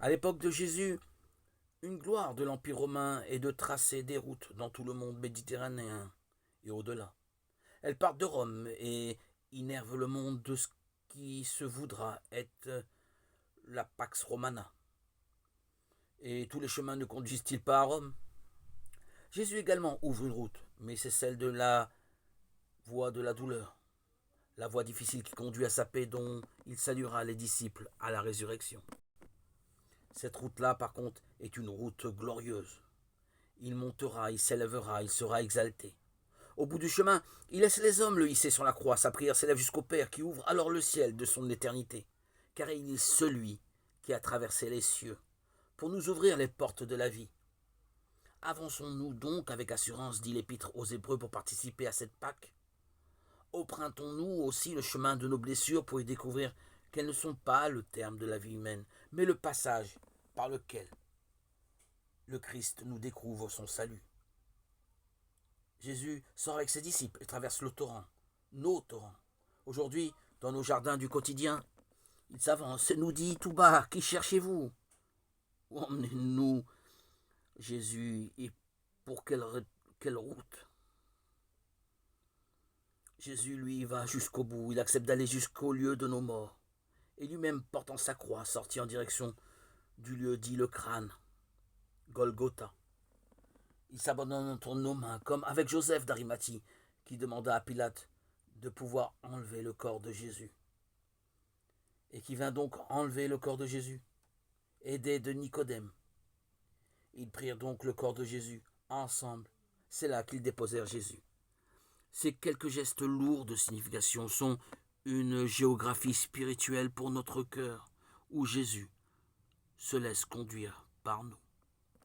À l'époque de Jésus, une gloire de l'Empire romain est de tracer des routes dans tout le monde méditerranéen et au-delà. Elles partent de Rome et innervent le monde de ce qui se voudra être la Pax Romana. Et tous les chemins ne conduisent-ils pas à Rome? Jésus également ouvre une route, mais c'est celle de la voie de la douleur, la voie difficile qui conduit à sa paix dont il saluera les disciples à la résurrection. Cette route-là, par contre, est une route glorieuse. Il montera, il s'élèvera, il sera exalté. Au bout du chemin, il laisse les hommes le hisser sur la croix. Sa prière s'élève jusqu'au Père qui ouvre alors le ciel de son éternité. Car il est celui qui a traversé les cieux pour nous ouvrir les portes de la vie. Avançons-nous donc avec assurance, dit l'Épître aux Hébreux, pour participer à cette Pâque? Empruntons-nous aussi le chemin de nos blessures pour y découvrir qu'elles ne sont pas le terme de la vie humaine, mais le passage par lequel le Christ nous découvre son salut. Jésus sort avec ses disciples et traverse le torrent, nos torrents. Aujourd'hui, dans nos jardins du quotidien, il s'avance et nous dit tout bas, qui cherchez-vous? Où emmenez-nous, Jésus, et pour quelle route? Jésus, lui, va jusqu'au bout, il accepte d'aller jusqu'au lieu de nos morts, et lui-même, portant sa croix, sortit en direction du lieu dit le crâne, Golgotha. Il s'abandonne entre nos mains, comme avec Joseph d'Arimathie, qui demanda à Pilate de pouvoir enlever le corps de Jésus. Et qui vint donc enlever le corps de Jésus, aidé de Nicodème. Ils prirent donc le corps de Jésus ensemble. C'est là qu'ils déposèrent Jésus. Ces quelques gestes lourds de signification sont une géographie spirituelle pour notre cœur, où Jésus se laisse conduire par nous.